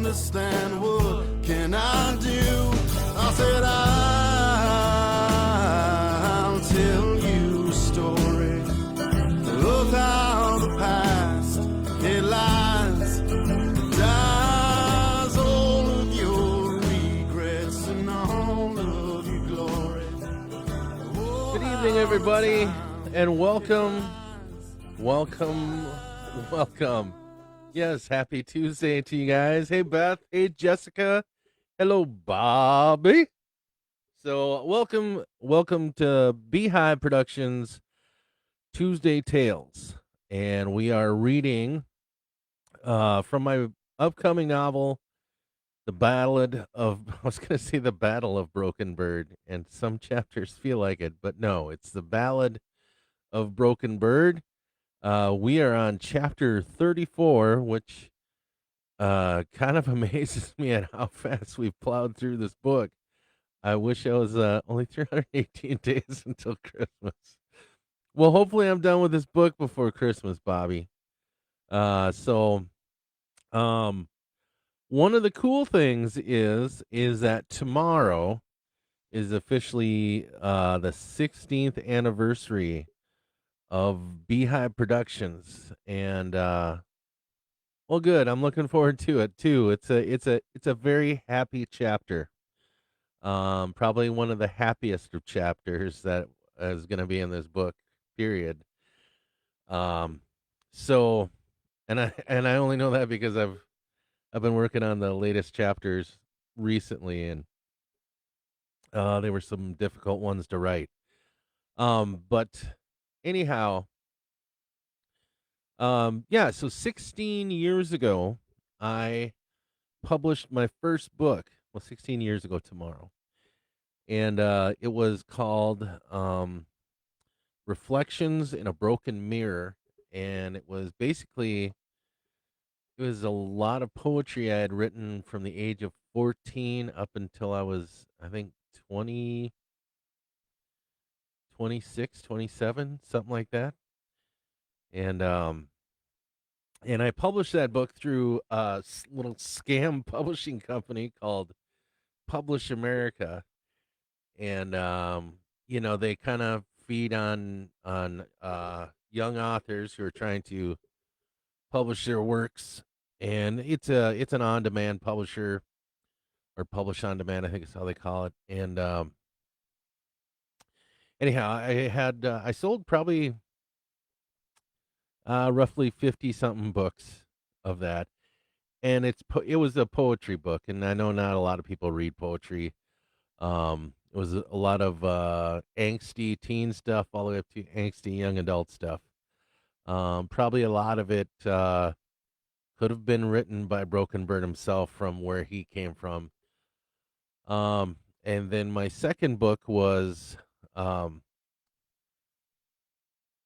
understand. What can I do? I said I'll tell you a story of how the past it lies, dies all of your regrets and all of your glory. Good evening, everybody, and welcome. Yes, happy Tuesday to you guys. Hey, Beth. Hey, Jessica. Hello, Bobby. So, welcome to b.hive Productions Tuesday Tales, and we are reading from my upcoming novel, The Ballad of. I was going to say The Battle of Broken Bird, and some chapters feel like it, but no, it's The Ballad of Broken Bird. We are on chapter 34, which kind of amazes me at how fast we've plowed through this book. I wish I was only 318 days until Christmas. Well, hopefully I'm done with this book before Christmas, Bobby. So one of the cool things is that tomorrow is officially the 16th anniversary of b.hive Productions, and well, good. I'm looking forward to it too. It's a very happy chapter. Probably one of the happiest of chapters that is going to be in this book. Period. Um, so, and I only know that because I've been working on the latest chapters recently, and they were some difficult ones to write. But anyhow, yeah, so 16 years ago, I published my first book. Well, 16 years ago tomorrow. And it was called Reflections in a Broken Mirror. And it was a lot of poetry I had written from the age of 14 up until I was, I think, 20, 26, 27, something like that. And I published that book through a little scam publishing company called Publish America, and they kind of feed on young authors who are trying to publish their works, and it's an on demand publisher, or publish on demand, I think is how they call it. And anyhow, I sold probably roughly 50 something books of that, and it was a poetry book, and I know not a lot of people read poetry. It was a lot of angsty teen stuff, all the way up to angsty young adult stuff. Probably a lot of it could have been written by Broken Bird himself from where he came from. And then my second book was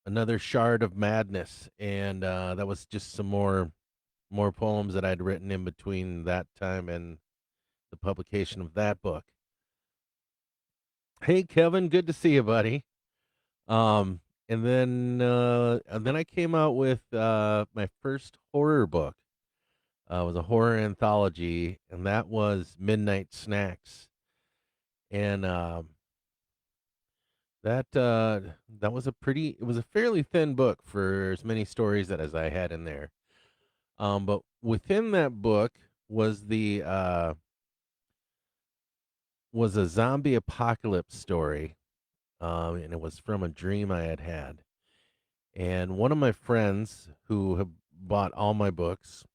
Another Shard of Madness, and that was just some more poems that I'd written in between that time and the publication of that book. Hey, Kevin, good to see you, buddy. And then I came out with my first horror book. It was a horror anthology, and that was Midnight Snacks. And that was it was a fairly thin book for as many stories as I had in there. But within that book was was a zombie apocalypse story, and it was from a dream I had had. And one of my friends who have bought all my books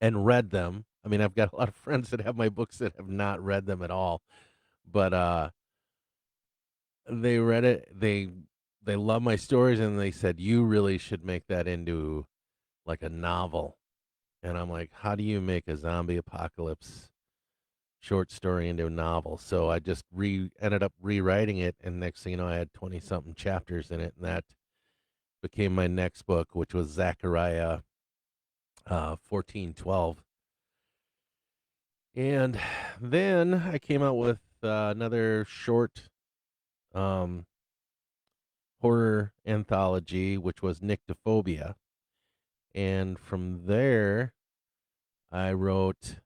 and read them. I mean, I've got a lot of friends that have my books that have not read them at all, but they read it. They love my stories, and they said you really should make that into like a novel. And I'm like, how do you make a zombie apocalypse short story into a novel? So I just ended up rewriting it, and next thing you know, I had 20 something chapters in it, and that became my next book, which was Zechariah 14:12. And then I came out with another short horror anthology, which was Nyctophobia. And from there, I wrote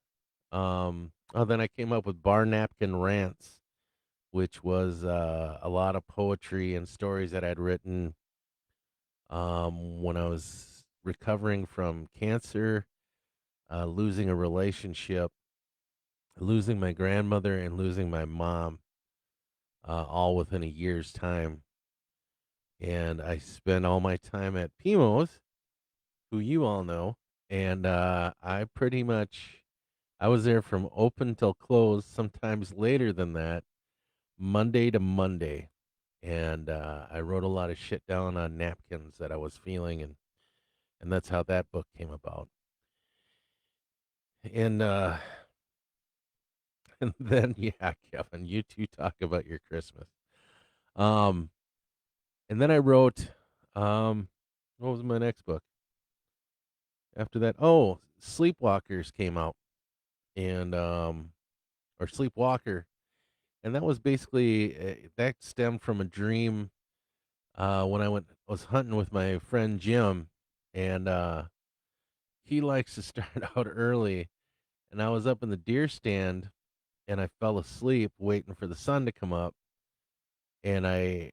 Then I came up with Bar Napkin Rants, which was a lot of poetry and stories that I'd written when I was recovering from cancer, losing a relationship, losing my grandmother, and losing my mom, all within a year's time. And I spent all my time at Pimo's, who you all know, and I pretty much I was there from open till close, sometimes later than that, Monday to Monday. And I wrote a lot of shit down on napkins that I was feeling, and that's how that book came about. And and then yeah, Kevin, you two talk about your Christmas. Um, and then I wrote, um, what was my next book after that? Oh, Sleepwalkers came out, and or Sleepwalker, and that was basically that stemmed from a dream when was hunting with my friend Jim, and he likes to start out early, and I was up in the deer stand, and I fell asleep waiting for the sun to come up, and I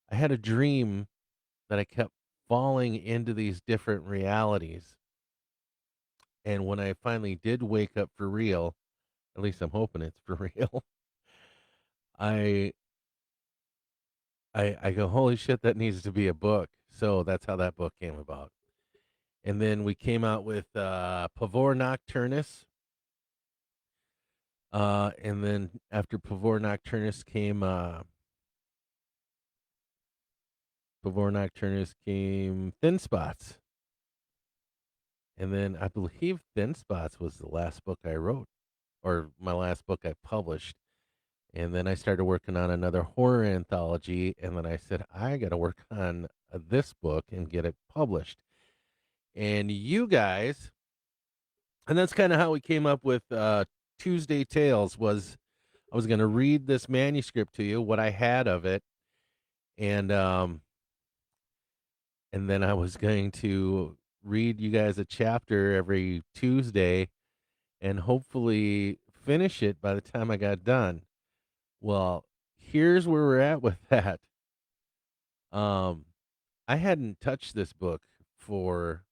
had a dream that I kept falling into these different realities, and when I finally did wake up for real, at least I'm hoping it's for real, I I go, holy shit, that needs to be a book. So that's how that book came about. And then we came out with Pavor Nocturnus. And then after Pavor Nocturnus came Thin Spots. And then I believe Thin Spots was the last book I wrote, or my last book I published. And then I started working on another horror anthology. And then I said, I got to work on this book and get it published. And you guys, and that's kind of how we came up with Tuesday Tales. Was I was going to read this manuscript to you, what I had of it, and and then I was going to read you guys a chapter every Tuesday, and hopefully finish it by the time I got done. Well, here's where we're at with that. Um, I hadn't touched this book for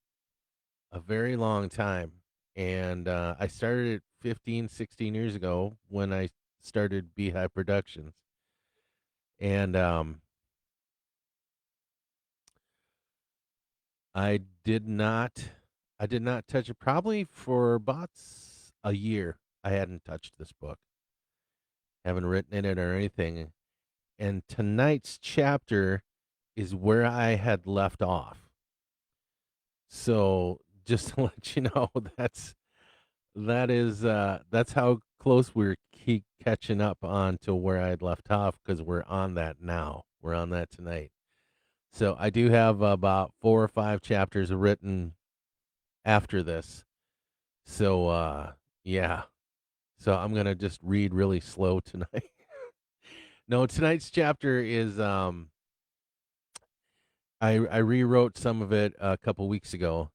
a very long time. And I started it 15, 16 years ago when I started b.hive Productions. And I did not I did not touch it probably for about a year. I hadn't touched this book. Haven't written in it or anything. And tonight's chapter is where I had left off. So just to let you know, that's how close we're keep catching up on to where I'd left off because we're on that now. We're on that tonight. So I do have about 4 or 5 chapters written after this. So yeah. So I'm gonna just read really slow tonight. No, tonight's chapter is I rewrote some of it a couple weeks ago.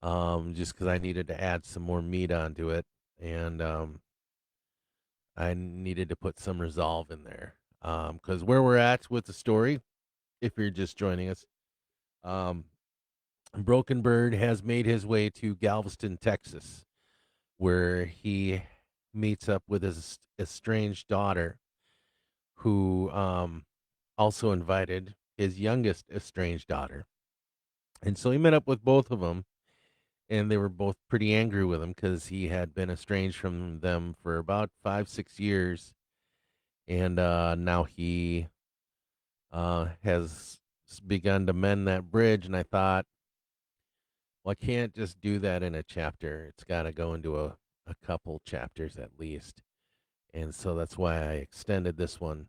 Just because I needed to add some more meat onto it. And I needed to put some resolve in there. Because where we're at with the story, if you're just joining us, um, Broken Bird has made his way to Galveston, Texas, where he meets up with his estranged daughter, who also invited his youngest estranged daughter. And so he met up with both of them, and they were both pretty angry with him because he had been estranged from them for about 5, 6 years, and now he has begun to mend that bridge. And I thought, well, I can't just do that in a chapter. It's got to go into a couple chapters at least. And so that's why I extended this one,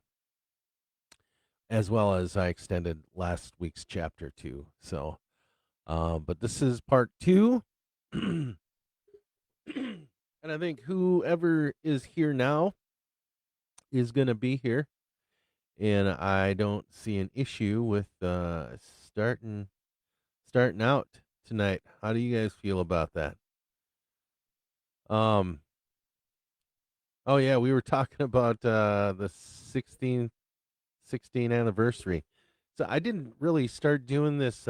as well as I extended last week's chapter too. So, but this is part two. And I think whoever is here now is going to be here. And I don't see an issue with starting out tonight. How do you guys feel about that? Um. Oh yeah, we were talking about the 16th anniversary. So I didn't really start doing this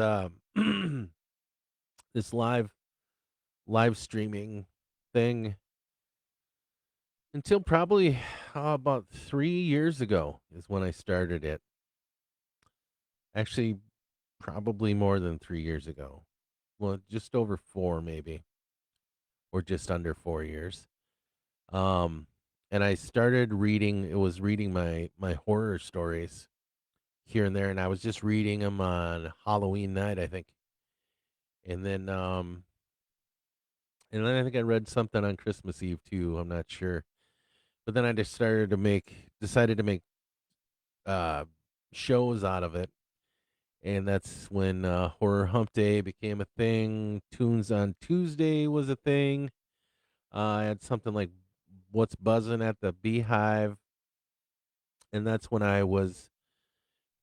this live streaming thing until probably about 3 years ago is when I started it. Actually, probably more than 3 years ago. Well, just over four, maybe, or just under 4 years. Um, and I started reading. It was reading my horror stories here and there, and I was just reading them on Halloween night, I think, and then I think I read something on Christmas Eve too. I'm not sure, but then I just decided to make uh shows out of it, and that's when Horror Hump Day became a thing. Tunes on Tuesday was a thing. I had something like What's Buzzing at the Beehive, and that's when I was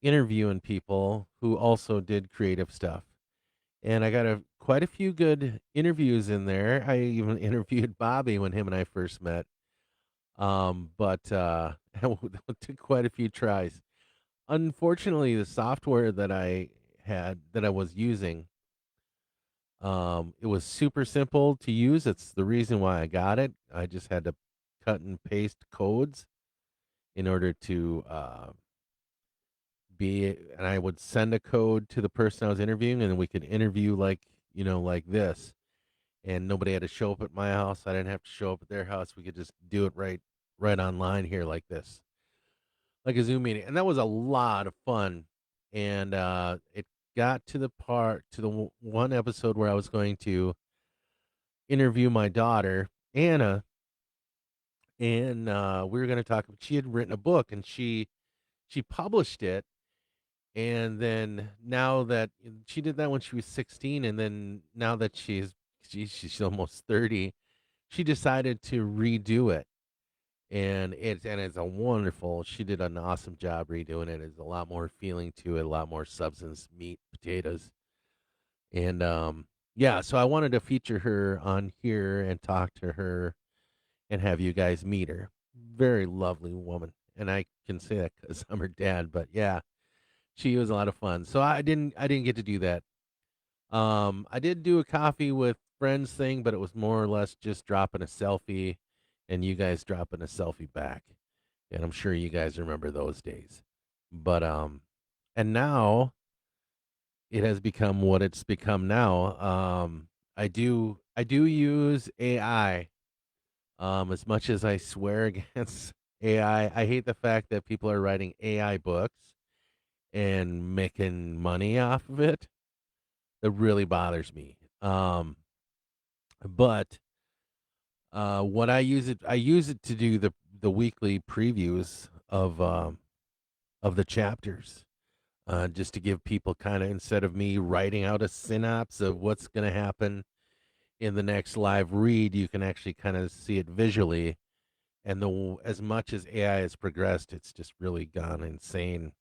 interviewing people who also did creative stuff. And I got quite a few good interviews in there. I even interviewed Bobby when him and I first met. But it took quite a few tries. Unfortunately, the software that I was using, it was super simple to use. It's the reason why I got it. I just had to cut and paste codes in order to and I would send a code to the person I was interviewing, and we could interview like this. And nobody had to show up at my house. I didn't have to show up at their house. We could just do it right online here like this, like a Zoom meeting. And that was a lot of fun. And it got to the one episode where I was going to interview my daughter, Anna, and we were going to talk. She had written a book, and she published it. And then now that she did that when she was 16, and then now that she's almost 30, she decided to redo it. And it's a wonderful. She did an awesome job redoing it. There's a lot more feeling to it, a lot more substance, meat, potatoes, and yeah. So I wanted to feature her on here and talk to her and have you guys meet her. Very lovely woman, and I can say that because I'm her dad. But yeah, she was a lot of fun. So I didn't get to do that. I did do a coffee with friends thing, but it was more or less just dropping a selfie and you guys dropping a selfie back. And I'm sure you guys remember those days. But and now it has become what it's become now. I do use AI. As much as I swear against AI, I hate the fact that people are writing AI books and making money off of it. That really bothers me. But what I use it to do the weekly previews of the chapters, just to give people kind of, instead of me writing out a synopsis of what's going to happen in the next live read, you can actually kind of see it visually. And as much as AI has progressed, it's just really gone insane.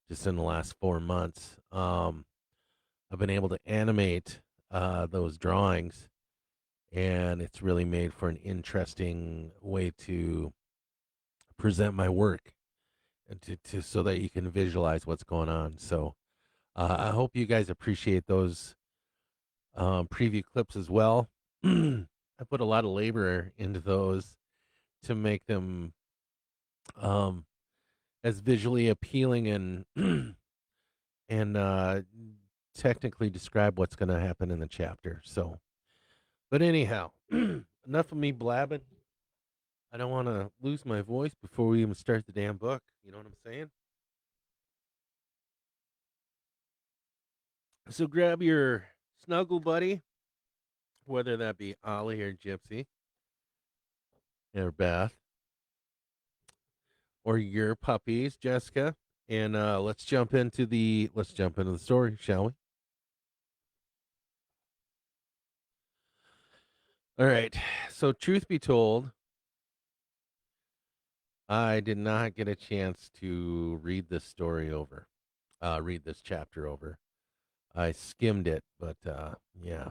Just in the last 4 months, I've been able to animate those drawings, and it's really made for an interesting way to present my work and to so that you can visualize what's going on. So I hope you guys appreciate those preview clips as well. I put a lot of labor into those to make them um, as visually appealing and and technically describe what's going to happen in the chapter. So, but anyhow, enough of me blabbing. I don't want to lose my voice before we even start the damn book. You know what I'm saying? So grab your snuggle buddy, whether that be Ollie or Gypsy or Beth or your puppies, Jessica, and let's jump into the story, shall we? All right. So truth be told, I did not get a chance to read this story over, read this chapter over. I skimmed it, but yeah.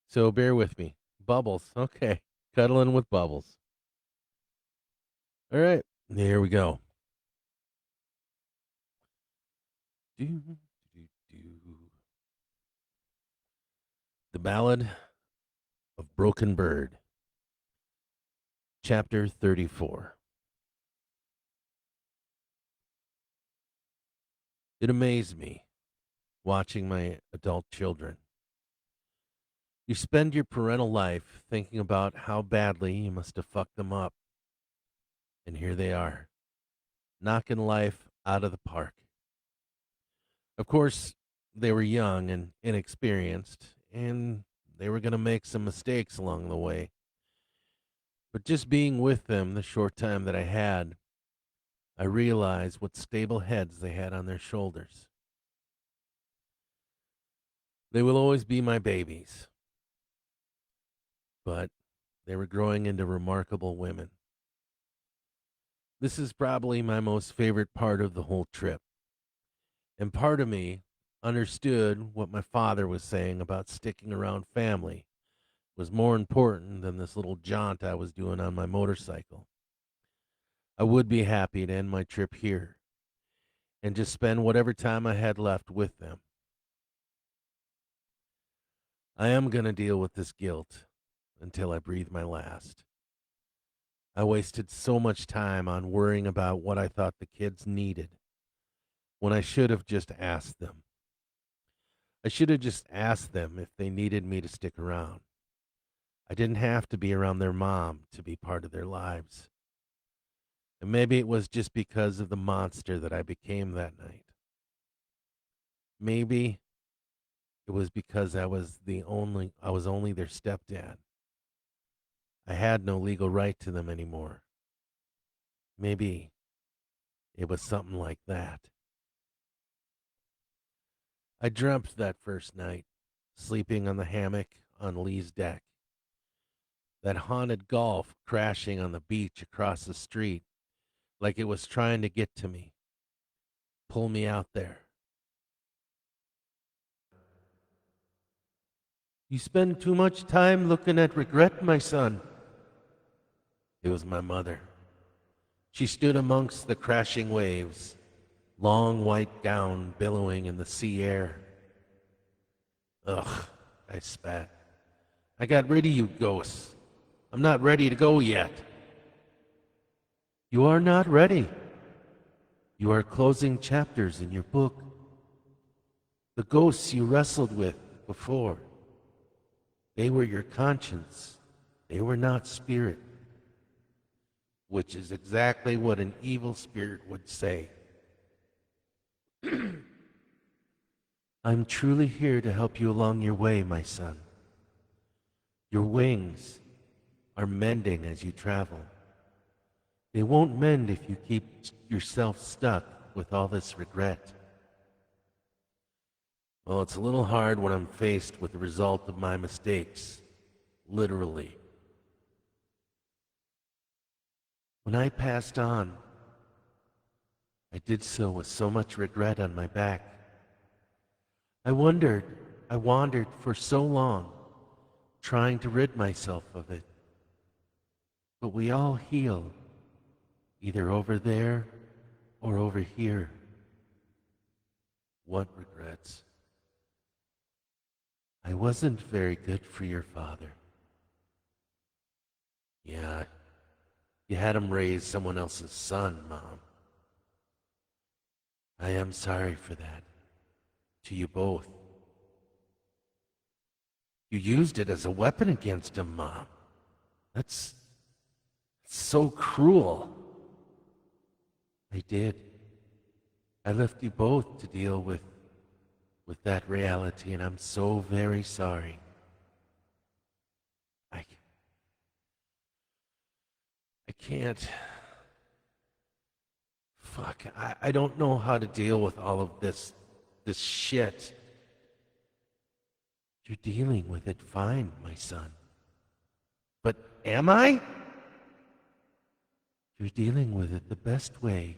So bear with me. Bubbles. Okay. Cuddling with Bubbles. All right. Here we go. Do, do, do. The Ballad of Broken Bird, Chapter 34. It amazed me watching my adult children. You spend your parental life thinking about how badly you must have fucked them up. And here they are, knocking life out of the park. Of course, they were young and inexperienced, and they were going to make some mistakes along the way. But just being with them the short time that I had, I realized what stable heads they had on their shoulders. They will always be my babies, but they were growing into remarkable women. This is probably my most favorite part of the whole trip. And part of me understood what my father was saying about sticking around family was more important than this little jaunt I was doing on my motorcycle. I would be happy to end my trip here and just spend whatever time I had left with them. I am going to deal with this guilt until I breathe my last. I wasted so much time on worrying about what I thought the kids needed when I should have just asked them. I should have just asked them if they needed me to stick around. I didn't have to be around their mom to be part of their lives. And maybe it was just because of the monster that I became that night. Maybe it was because I was only their stepdad. I had no legal right to them anymore. Maybe it was something like that. I dreamt that first night, sleeping on the hammock on Lee's deck. That haunted Golf crashing on the beach across the street like it was trying to get to me, pull me out there. You spend too much time looking at regret, my son. It was my mother. She stood amongst the crashing waves, long white gown billowing in the sea air. Ugh, I spat. I got rid of you ghosts. I'm not ready to go yet. You are not ready. You are closing chapters in your book. The ghosts you wrestled with before, they were your conscience. They were not spirit, which is exactly what an evil spirit would say. I'm truly here to help you along your way, my son. Your wings are mending as you travel. They won't mend if you keep yourself stuck with all this regret. Well, it's a little hard when I'm faced with the result of my mistakes, literally. When I passed on, I did so with so much regret on my back. I wandered for so long, trying to rid myself of it. But we all heal, either over there or over here. What regrets? I wasn't very good for your father. Yeah, you had him raise someone else's son, Mom. I am sorry for that. To you both. You used it as a weapon against him, Mom. That's so cruel. I did. I left you both to deal with that reality, and I'm so very sorry. I can't. Fuck, I don't know how to deal with all of this shit. You're dealing with it fine, my son. But am I? You're dealing with it the best way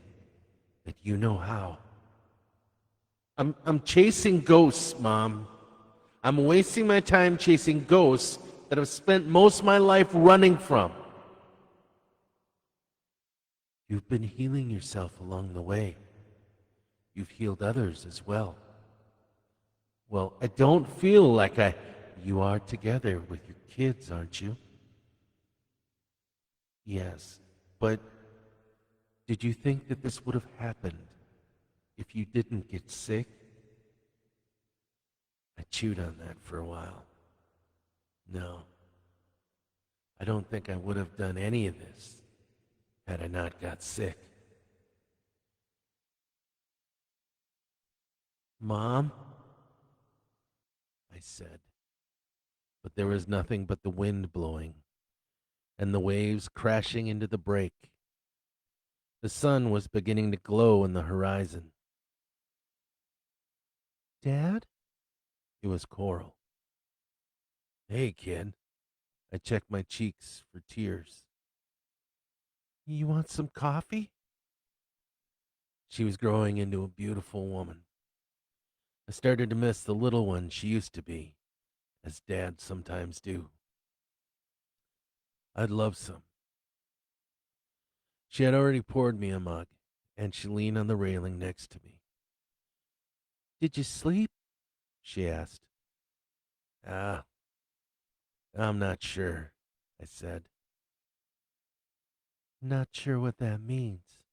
that you know how. I'm chasing ghosts, Mom. I'm wasting my time chasing ghosts that I've spent most of my life running from. You've been healing yourself along the way. You've healed others as well. Well, I don't feel like You are together with your kids, aren't you? Yes, but did you think that this would have happened if you didn't get sick? I chewed on that for a while. No, I don't think I would have done any of this had I not got sick. Mom, I said, but there was nothing but the wind blowing and the waves crashing into the break. The sun was beginning to glow in the horizon. Dad? It was Coral. Hey, kid. I checked my cheeks for tears. You want some coffee? She was growing into a beautiful woman. I started to miss the little one she used to be, as dads sometimes do. I'd love some. She had already poured me a mug, and she leaned on the railing next to me. Did you sleep? She asked. Ah, I'm not sure, I said. Not sure what that means.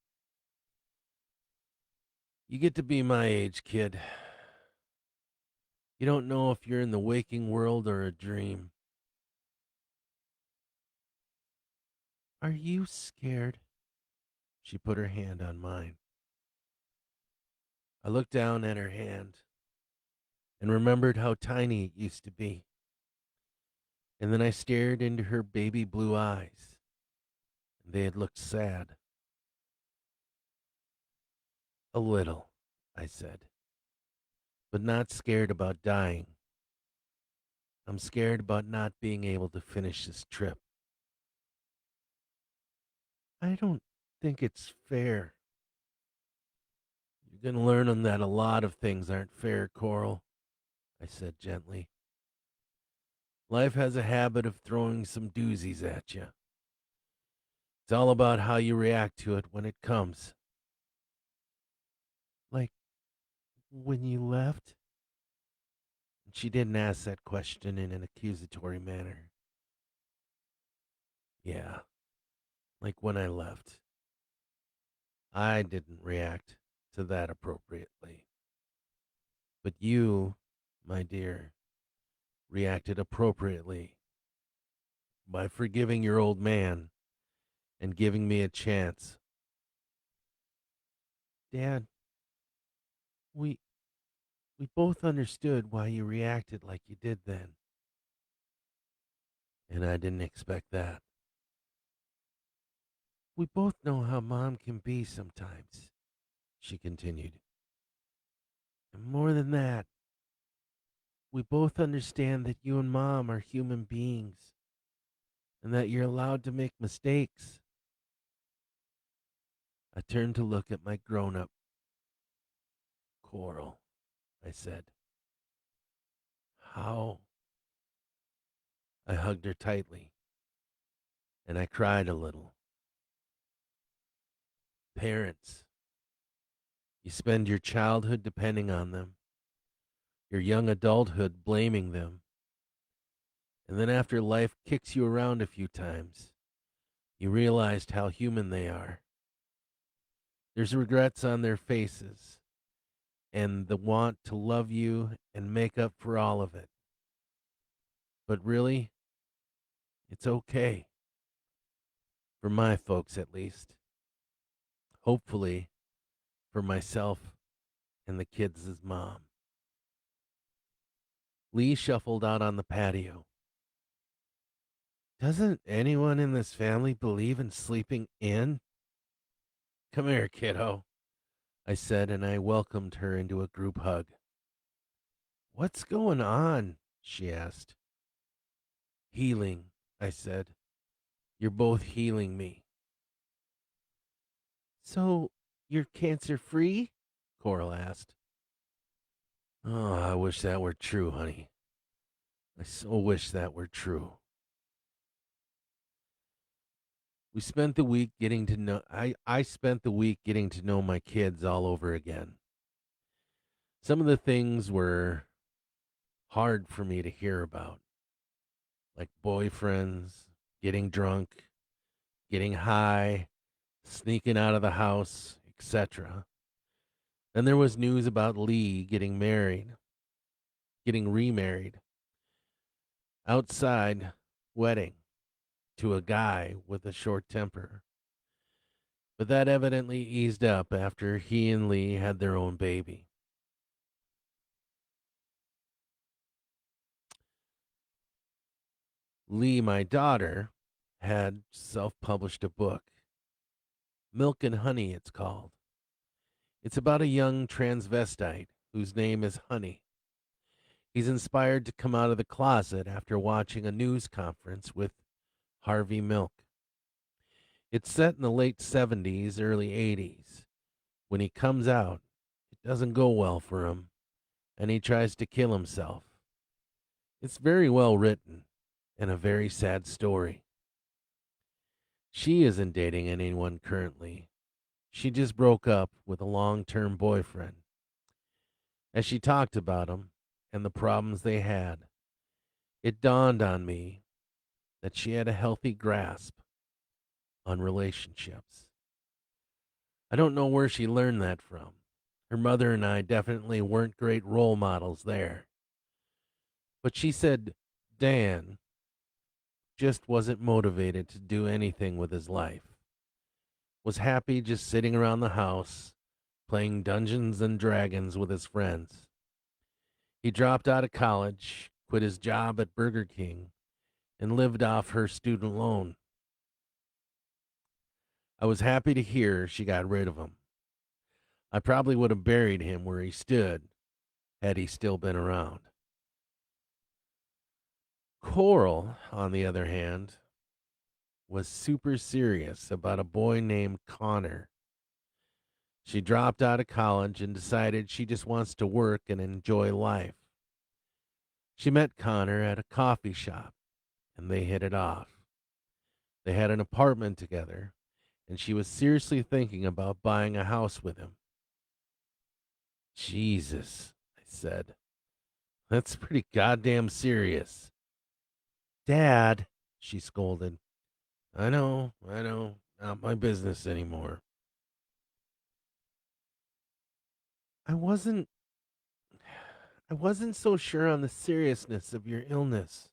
You get to be my age, kid. You don't know if you're in the waking world or a dream. Are you scared? She put her hand on mine. I looked down at her hand and remembered how tiny it used to be. And then I stared into her baby blue eyes. They had looked sad. A little, I said, but not scared about dying. I'm scared about not being able to finish this trip. I don't think it's fair. You're going to learn that a lot of things aren't fair, Coral, I said gently. Life has a habit of throwing some doozies at you. It's all about how you react to it when it comes. Like when you left? She didn't ask that question in an accusatory manner. Yeah, like when I left. I didn't react to that appropriately. But you, my dear, reacted appropriately by forgiving your old man and giving me a chance. Dad, we we both understood why you reacted like you did then. And I didn't expect that. We both know how Mom can be sometimes, she continued. And more than that, we both understand that you and Mom are human beings and that you're allowed to make mistakes. I turned to look at my grown up. Coral, I said. How? I hugged her tightly, and I cried a little. Parents, you spend your childhood depending on them, your young adulthood blaming them, and then after life kicks you around a few times, you realized how human they are. There's regrets on their faces, and the want to love you and make up for all of it. But really, it's okay. For my folks, at least. Hopefully, for myself and the kids' mom. Lee shuffled out on the patio. Doesn't anyone in this family believe in sleeping in? Come here, kiddo, I said, and I welcomed her into a group hug. What's going on? She asked. Healing, I said. You're both healing me. So, you're cancer free? Coral asked. Oh, I wish that were true, honey. I so wish that were true. We spent the week getting to know I spent the week getting to know my kids all over again. Some of the things were hard for me to hear about, like boyfriends, getting drunk, getting high, sneaking out of the house, etc. Then there was news about Lee getting remarried, outside wedding to a guy with a short temper. But that evidently eased up after he and Lee had their own baby. Lee, my daughter, had self published a book. Milk and Honey, it's called. It's about a young transvestite whose name is Honey. He's inspired to come out of the closet after watching a news conference with Harvey Milk. It's set in the late 70s, early 80s. When he comes out, it doesn't go well for him, and he tries to kill himself. It's very well written and a very sad story. She isn't dating anyone currently. She just broke up with a long term boyfriend. As she talked about him and the problems they had, it dawned on me that she had a healthy grasp on relationships. I don't know where she learned that from. Her mother and I definitely weren't great role models there. But she said Dan just wasn't motivated to do anything with his life, was happy just sitting around the house playing Dungeons and Dragons with his friends. He dropped out of college, quit his job at Burger King, and lived off her student loan. I was happy to hear she got rid of him. I probably would have buried him where he stood had he still been around. Coral, on the other hand, was super serious about a boy named Connor. She dropped out of college and decided she just wants to work and enjoy life. She met Connor at a coffee shop and they hit it off. They had an apartment together and she was seriously thinking about buying a house with him. Jesus, I said. That's pretty goddamn serious. Dad, she scolded. I know. Not my business anymore. I wasn't I wasn't so sure on the seriousness of your illness.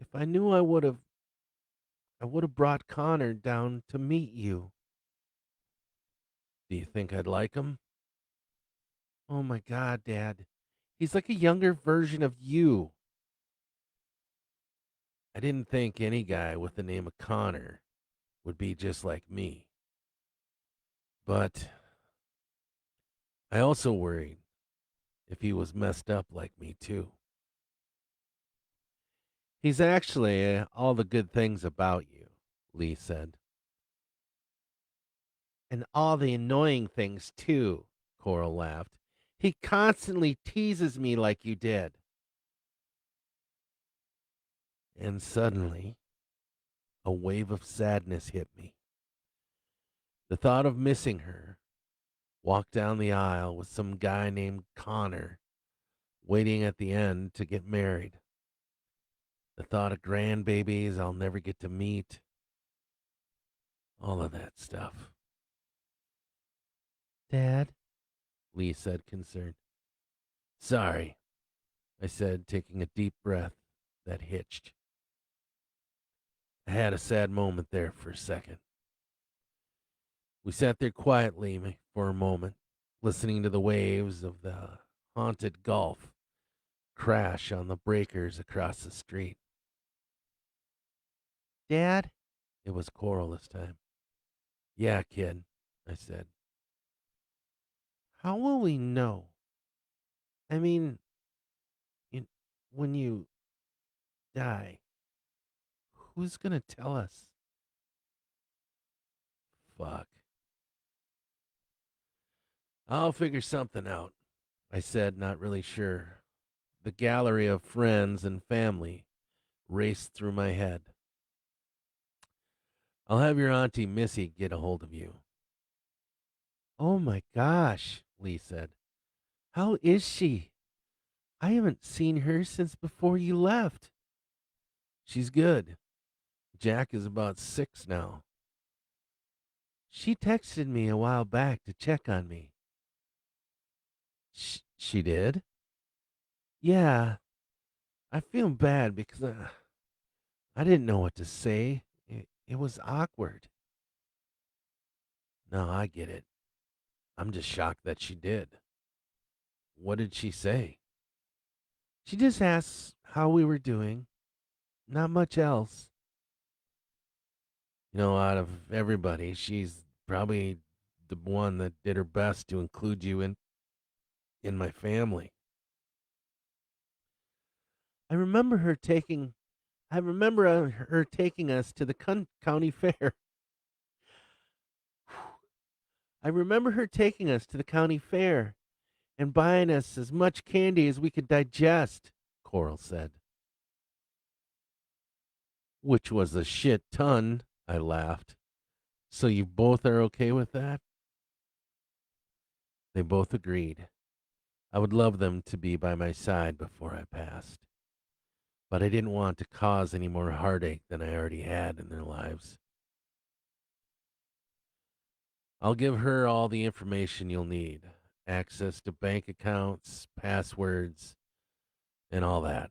If I knew I would have brought Connor down to meet you. Do you think I'd like him? Oh my god, Dad. He's like a younger version of you. I didn't think any guy with the name of Connor would be just like me. But I also worried if he was messed up like me too. He's actually all the good things about you, Lee said. And all the annoying things too, Coral laughed. He constantly teases me like you did. And suddenly, a wave of sadness hit me. The thought of missing her, walk down the aisle with some guy named Connor, waiting at the end to get married. The thought of grandbabies I'll never get to meet. All of that stuff. Dad, Lee said, concerned. Sorry, I said, taking a deep breath that hitched. I had a sad moment there for a second. We sat there quietly for a moment, listening to the waves of the haunted Gulf crash on the breakers across the street. Dad? It was Coral this time. Yeah, kid, I said. How will we know? I mean, in, when you die, who's going to tell us? Fuck. I'll figure something out, I said, not really sure. The gallery of friends and family raced through my head. I'll have your Auntie Missy get a hold of you. Oh my gosh, Lee said. How is she? I haven't seen her since before you left. She's good. Jack is about 6 now. She texted me a while back to check on me. She did? Yeah, I feel bad because I didn't know what to say. It was awkward. No, I get it. I'm just shocked that she did. What did she say? She just asked how we were doing. Not much else. Out of everybody, she's probably the one that did her best to include you in my family. I remember her taking her taking us to the county fair. I remember her taking us to the county fair and buying us as much candy as we could digest, Coral said. Which was a shit ton, I laughed. So you both are okay with that? They both agreed. I would love them to be by my side before I passed. But I didn't want to cause any more heartache than I already had in their lives. I'll give her all the information you'll need, access to bank accounts, passwords, and all that.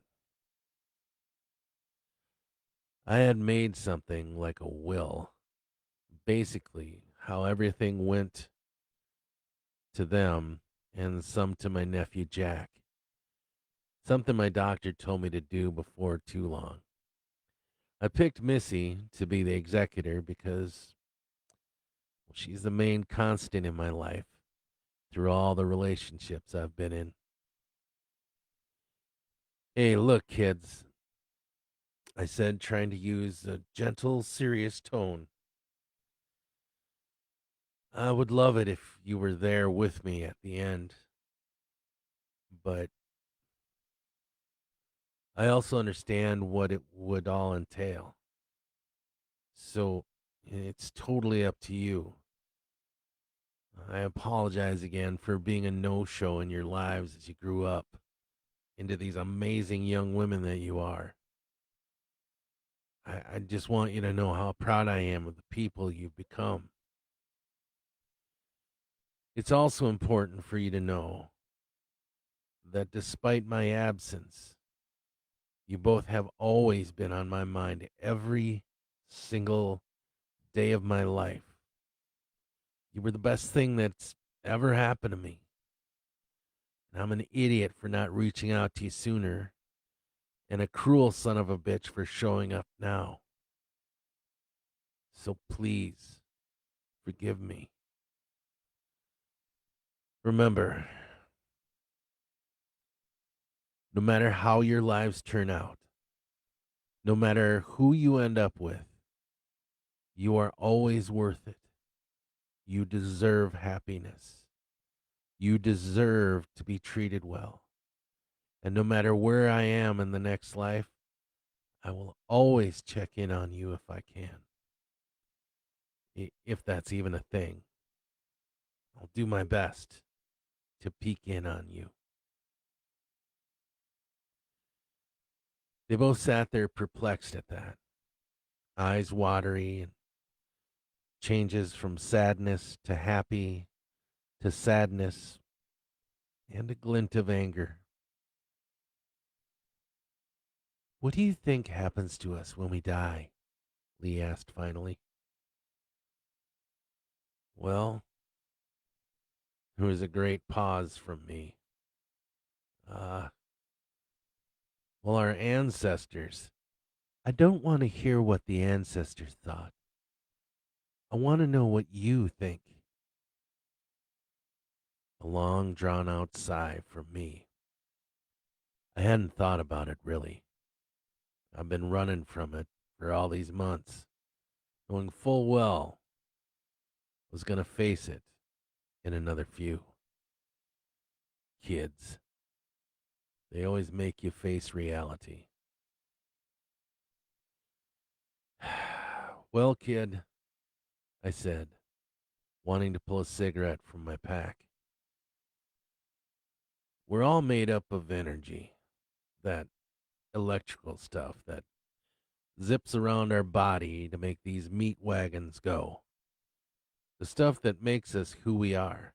I had made something like a will, basically, how everything went to them and some to my nephew Jack. Something my doctor told me to do before too long. I picked Missy to be the executor because she's the main constant in my life through all the relationships I've been in. Hey, look, kids, I said, trying to use a gentle, serious tone. I would love it if you were there with me at the end, but I also understand what it would all entail. So it's totally up to you. I apologize again for being a no show in your lives as you grew up into these amazing young women that you are. I just want you to know how proud I am of the people you've become. It's also important for you to know that despite my absence, you both have always been on my mind every single day of my life. You were the best thing that's ever happened to me. And I'm an idiot for not reaching out to you sooner, and a cruel son of a bitch for showing up now. So please, forgive me. Remember, no matter how your lives turn out, no matter who you end up with, you are always worth it. You deserve happiness. You deserve to be treated well. And no matter where I am in the next life, I will always check in on you if I can. If that's even a thing, I'll do my best to peek in on you. They both sat there perplexed at that, eyes watery, and changes from sadness to happy to sadness and a glint of anger. What do you think happens to us when we die? Lee asked finally. Well, there was a great pause from me. Uh, well, our ancestors. I don't want to hear what the ancestors thought. I want to know what you think. A long, drawn out sigh from me. I hadn't thought about it really. I've been running from it for all these months, knowing full well I was going to face it in another few. Kids, they always make you face reality. Well, kid, I said, wanting to pull a cigarette from my pack. We're all made up of energy, that electrical stuff that zips around our body to make these meat wagons go. The stuff that makes us who we are.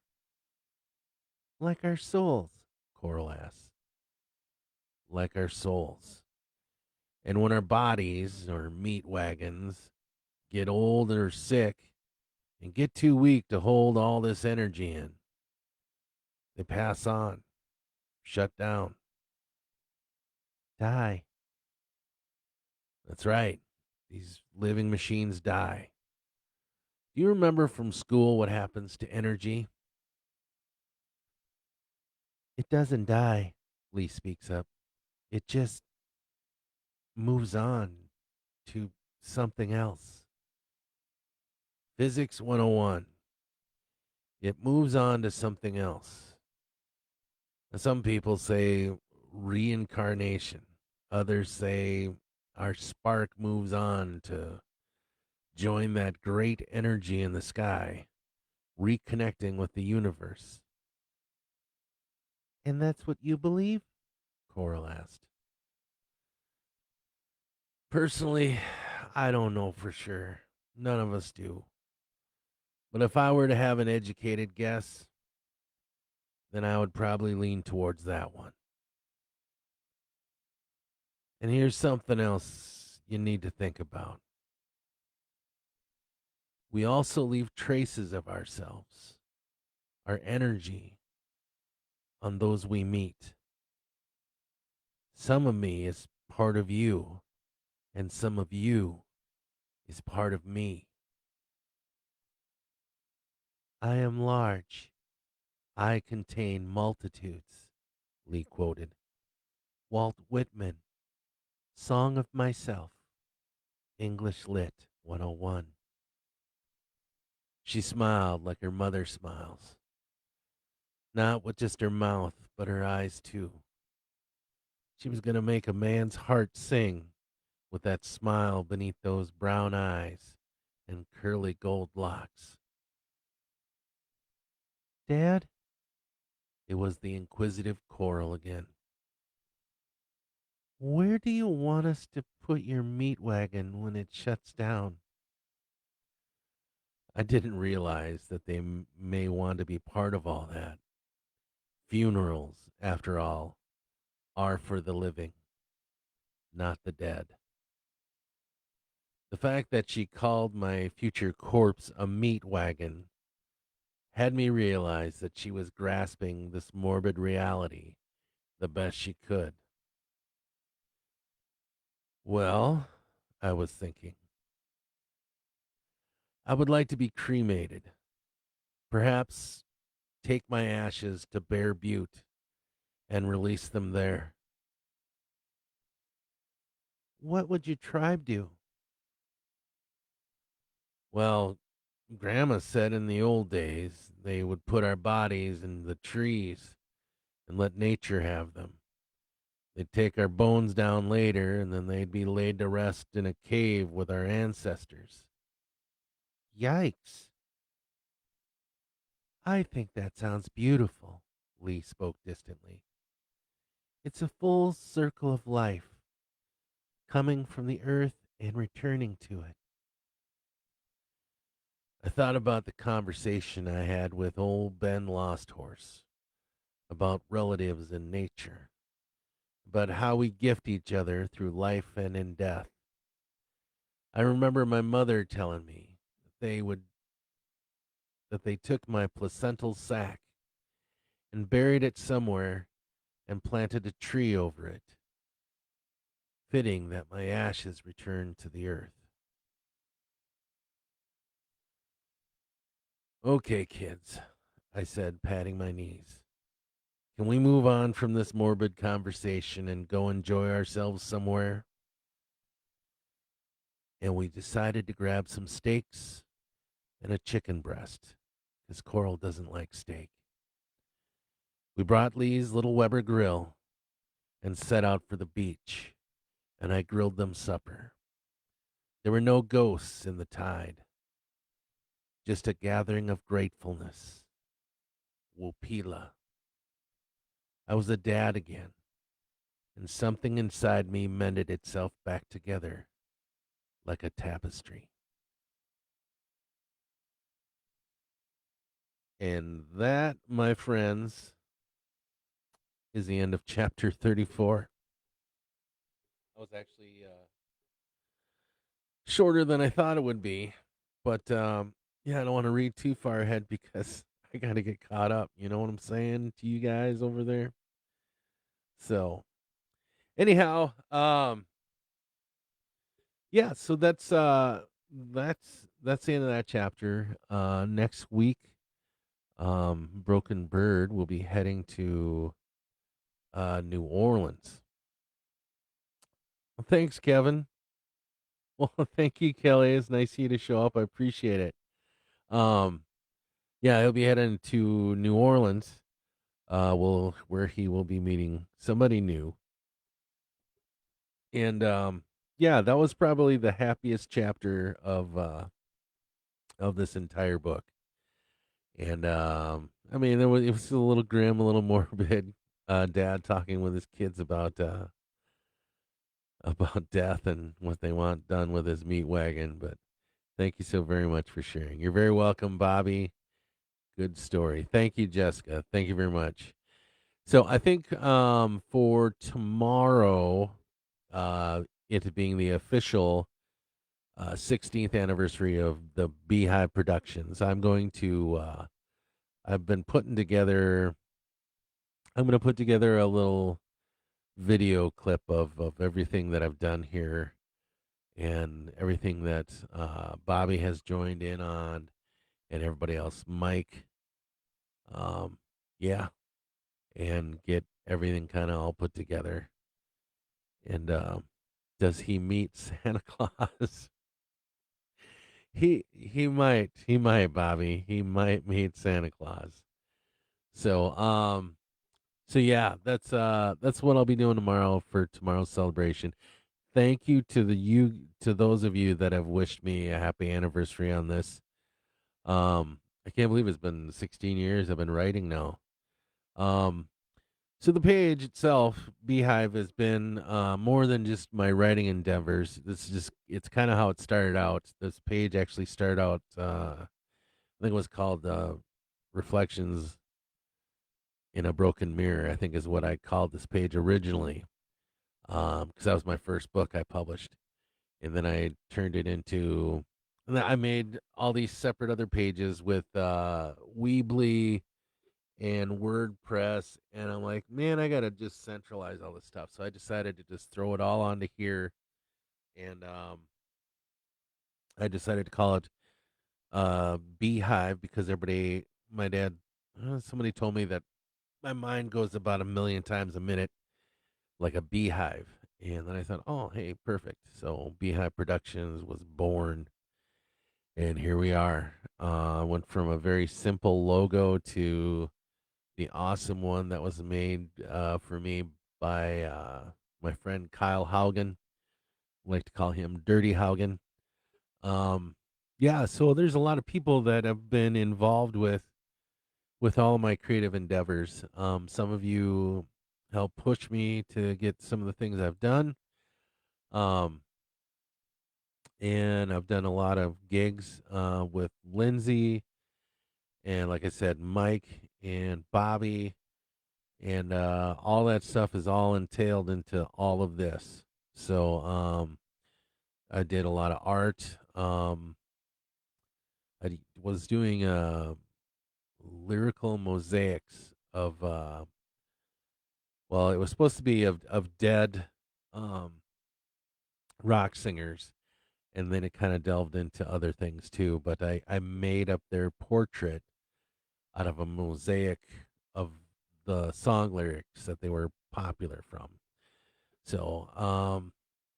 Like our souls, Coral asked. Like our souls. And when our bodies, or meat wagons, get old or sick and get too weak to hold all this energy in, they pass on, shut down, die. That's right. These living machines die. Do you remember from school what happens to energy? It doesn't die, Lee speaks up. It just moves on to something else. Physics 101. It moves on to something else. Some people say reincarnation. Others say our spark moves on to join that great energy in the sky, reconnecting with the universe. And that's what you believe? Coral asked. Personally, I don't know for sure. None of us do. But if I were to have an educated guess, then I would probably lean towards that one. And here's something else you need to think about. We also leave traces of ourselves, our energy, on those we meet. Some of me is part of you, and some of you is part of me. I am large. I contain multitudes, Lee quoted. Walt Whitman, Song of Myself, English Lit 101. She smiled like her mother smiles. Not with just her mouth, but her eyes too. She was going to make a man's heart sing with that smile beneath those brown eyes and curly gold locks. Dad? It was the inquisitive Coral again. Where do you want us to put your meat wagon when it shuts down? I didn't realize that they may want to be part of all that. Funerals, after all, are for the living, not the dead. The fact that she called my future corpse a meat wagon had me realize that she was grasping this morbid reality the best she could. Well, I was thinking, I would like to be cremated. Perhaps take my ashes to Bear Butte and release them there. What would your tribe do? Well, Grandma said in the old days they would put our bodies in the trees and let nature have them. They'd take our bones down later and then they'd be laid to rest in a cave with our ancestors. Yikes. I think that sounds beautiful, Lee spoke distantly. It's a full circle of life, coming from the earth and returning to it. I thought about the conversation I had with old Ben Losthorse about relatives and nature, about how we gift each other through life and in death. I remember my mother telling me that they took my placental sac and buried it somewhere and planted a tree over it, fitting that my ashes returned to the earth. Okay, kids, I said, patting my knees. Can we move on from this morbid conversation and go enjoy ourselves somewhere? And we decided to grab some steaks and a chicken breast, because Coral doesn't like steak. We brought Lee's little Weber grill and set out for the beach, and I grilled them supper. There were no ghosts in the tide. just a gathering of gratefulness. Wupila. I was a dad again, and something inside me mended itself back together like a tapestry. And that, my friends, is the end of chapter 34. I was actually shorter than I thought it would be, but yeah, I don't want to read too far ahead because I got to get caught up. You know what I'm saying to you guys over there? So, anyhow, yeah, so that's the end of that chapter. Next week, Broken Bird will be heading to New Orleans. Well, thanks, Kevin. Well, thank you, Kelly. It's nice of you to show up. I appreciate it. Um, yeah, he'll be heading to New Orleans. Where he will be meeting somebody new. And yeah, that was probably the happiest chapter of this entire book. And I mean, it was a little grim, a little morbid. Dad talking with his kids about death and what they want done with his meat wagon. But thank you so very much for sharing. You're very welcome, Bobby. Good story. Thank you, Jessica. Thank you very much. So I think for tomorrow, it being the official 16th anniversary of the b.hive Productions, I've been putting together. I'm going to put together a little video clip of everything that I've done here and everything that Bobby has joined in on and everybody else, Mike. Um, yeah, and get everything kind of all put together. And does he meet Santa Claus? He might, Bobby. He might meet Santa Claus. So so yeah, that's what I'll be doing tomorrow for tomorrow's celebration. Thank you to those of you that have wished me a happy anniversary on this. I can't believe it's been 16 years I've been writing now. Um so the page itself, b.hive, has been more than just my writing endeavors. It's kind of how it started out. This page actually started out I think it was called Reflections in a Broken Mirror, I think is what I called this page originally. Because that was my first book I published. And then I turned it into, and then I made all these separate other pages with Weebly and WordPress. And I'm like, man, I got to just centralize all this stuff. So I decided to just throw it all onto here. And I decided to call it b.hive because my dad, somebody told me that my mind goes about a million times a minute like a beehive. And then I thought, oh, hey, perfect. So b.hive Productions was born, and here we are. Went from a very simple logo to the awesome one that was made for me by my friend Kyle Haugen. I like to call him Dirty Haugen. Um, yeah, so there's a lot of people that have been involved with all of my creative endeavors. Some of you helped push me to get some of the things I've done. Um, and I've done a lot of gigs with Lindsay and, like I said, Mike and Bobby, and all that stuff is all entailed into all of this. So I did a lot of art. Was doing lyrical mosaics of well, it was supposed to be of dead um, rock singers, and then it kind of delved into other things too. But I made up their portrait out of a mosaic of the song lyrics that they were popular from. So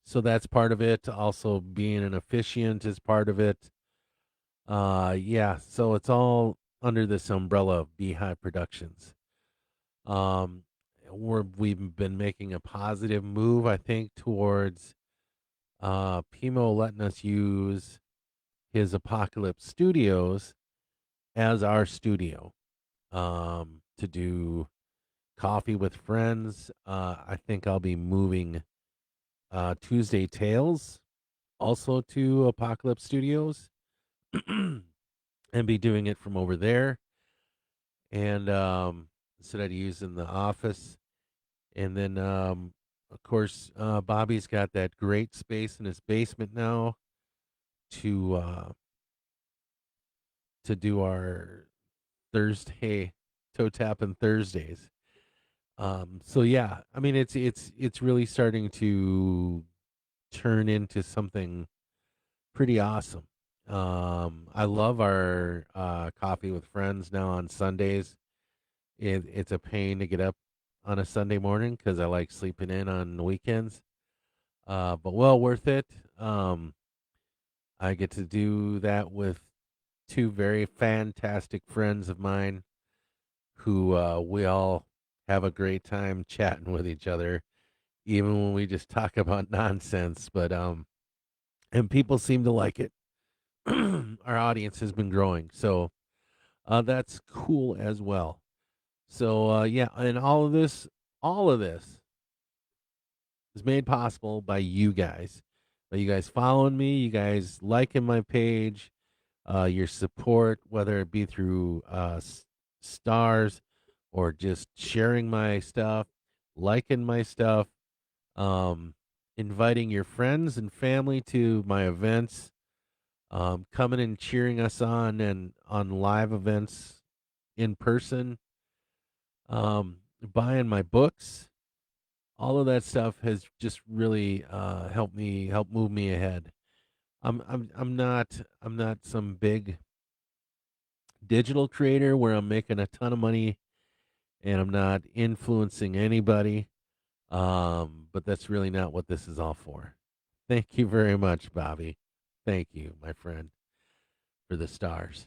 so that's part of it. Also, being an officiant is part of it. Yeah, so it's all under this umbrella of b.hive Productions. Um, we've been making a positive move, I think, towards Pimo letting us use his Apocalypse Studios as our studio to do coffee with friends. I think I'll be moving Tuesday Tales also to Apocalypse Studios and be doing it from over there. And instead of using the office. And then, of course, Bobby's got that great space in his basement now to uh, to do our Thursday toe tapping Thursdays. So yeah, I mean it's really starting to turn into something pretty awesome. I love our coffee with friends now on Sundays. It's a pain to get up on a Sunday morning because I like sleeping in on the weekends. But well worth it. I get to do that with two very fantastic friends of mine who we all have a great time chatting with each other, even when we just talk about nonsense. But and people seem to like it. Our audience has been growing, so that's cool as well. So yeah, and all of this is made possible by you guys. By you guys following me, you guys liking my page, your support, whether it be through stars or just sharing my stuff, liking my stuff, um, inviting your friends and family to my events, coming and cheering us on and on live events in person, buying my books. All of that stuff has just really help move me ahead. I'm not some big digital creator where I'm making a ton of money and I'm not influencing anybody. But that's really not what this is all for. Thank you very much, Bobby. Thank you, my friend, for the stars.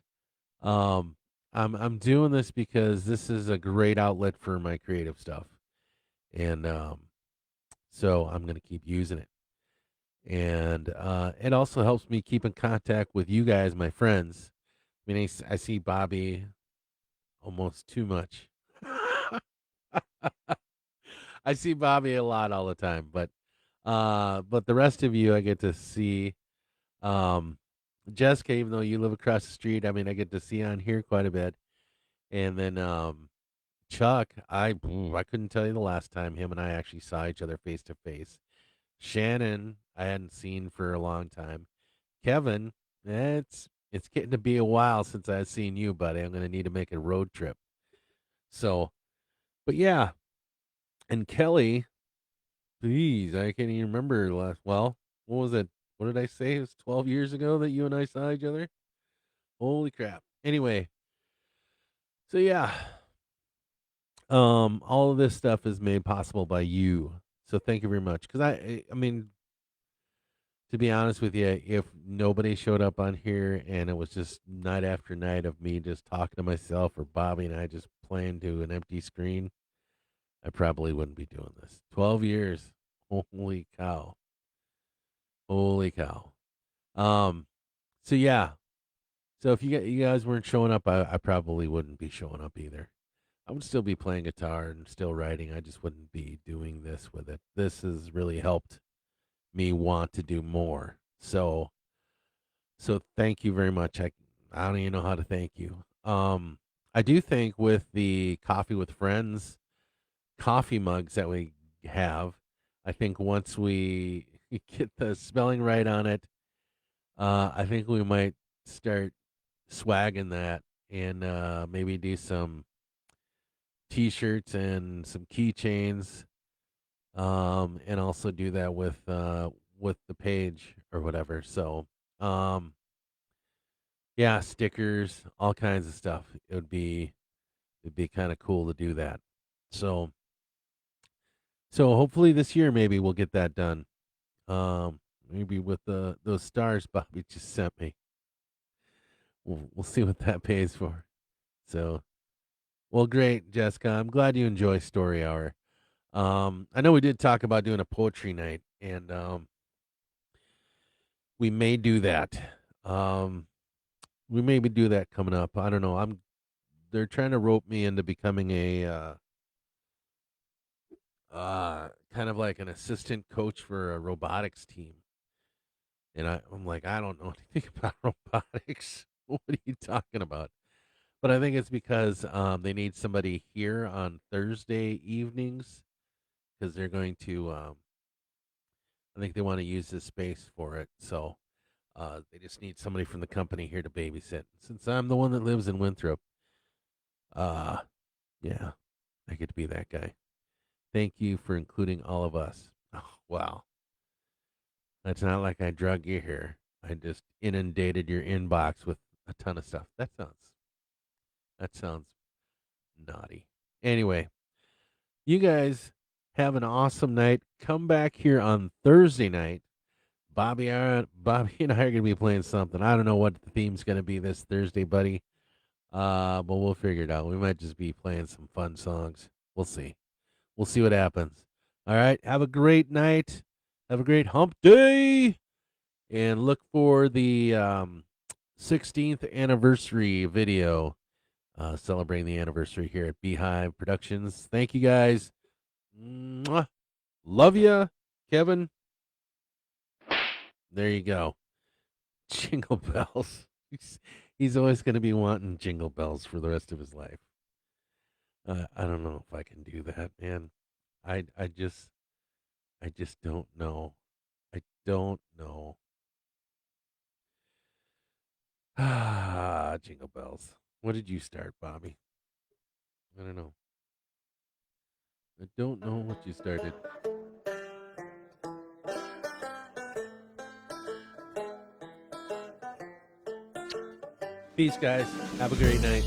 Um, I'm doing this because this is a great outlet for my creative stuff, and so I'm going to keep using it. And it also helps me keep in contact with you guys, my friends. I mean, I see Bobby almost too much. I see Bobby a lot all the time, but the rest of you I get to see. Um, Jessica, even though you live across the street, I mean, I get to see on here quite a bit. And then Chuck, I couldn't tell you the last time him and I actually saw each other face to face. Shannon, I hadn't seen for a long time. Kevin, it's getting to be a while since I've seen you, buddy. I'm gonna need to make a road trip. So, but yeah, and Kelly, please, I can't even remember last. Well, what was it? What did I say? It was 12 years ago that you and I saw each other. Holy crap! Anyway, so yeah, all of this stuff is made possible by you. So thank you very much. Because I mean, to be honest with you, if nobody showed up on here and it was just night after night of me just talking to myself or Bobby and I just playing to an empty screen, I probably wouldn't be doing this. 12 years. Holy cow. Holy cow. Um, so yeah. So if you guys weren't showing up, I probably wouldn't be showing up either. I would still be playing guitar and still writing. I just wouldn't be doing this with it. This has really helped me want to do more. So thank you very much. I don't even know how to thank you. I do think with the Coffee with Friends coffee mugs that we have, I think once we get the spelling right on it, I think we might start swagging that and maybe do some T-shirts and some keychains, and also do that with the page or whatever. So, um, yeah, stickers, all kinds of stuff. It'd be kind of cool to do that. So, so hopefully this year maybe we'll get that done. Maybe with the those stars Bobby just sent me. We'll see what that pays for. So, well, great, Jessica. I'm glad you enjoy Story Hour. I know we did talk about doing a poetry night, and we may do that. we maybe do that coming up. I don't know. They're trying to rope me into becoming a kind of like an assistant coach for a robotics team. And I'm like, I don't know anything about robotics. What are you talking about? But I think it's because they need somebody here on Thursday evenings because they're going to. I think they want to use this space for it, so they just need somebody from the company here to babysit. Since I'm the one that lives in Winthrop, uh, yeah, I get to be that guy. Thank you for including all of us. Oh, wow, it's not like I drug you here. I just inundated your inbox with a ton of stuff. That sounds naughty. Anyway, you guys have an awesome night. Come back here on Thursday night. Bobby and I are gonna be playing something. I don't know what the theme's gonna be this Thursday, buddy. But we'll figure it out. We might just be playing some fun songs. We'll see. We'll see what happens. All right. Have a great night. Have a great hump day. And look for the 16th anniversary video celebrating the anniversary here at b.hive Productions. Thank you guys. Mwah. Love you, Kevin. There you go. Jingle bells. He's always going to be wanting jingle bells for the rest of his life. I don't know if I can do that, man. I just don't know. I don't know. Ah, jingle bells. What did you start, Bobby? I don't know. I don't know what you started. Peace, guys. Have a great night.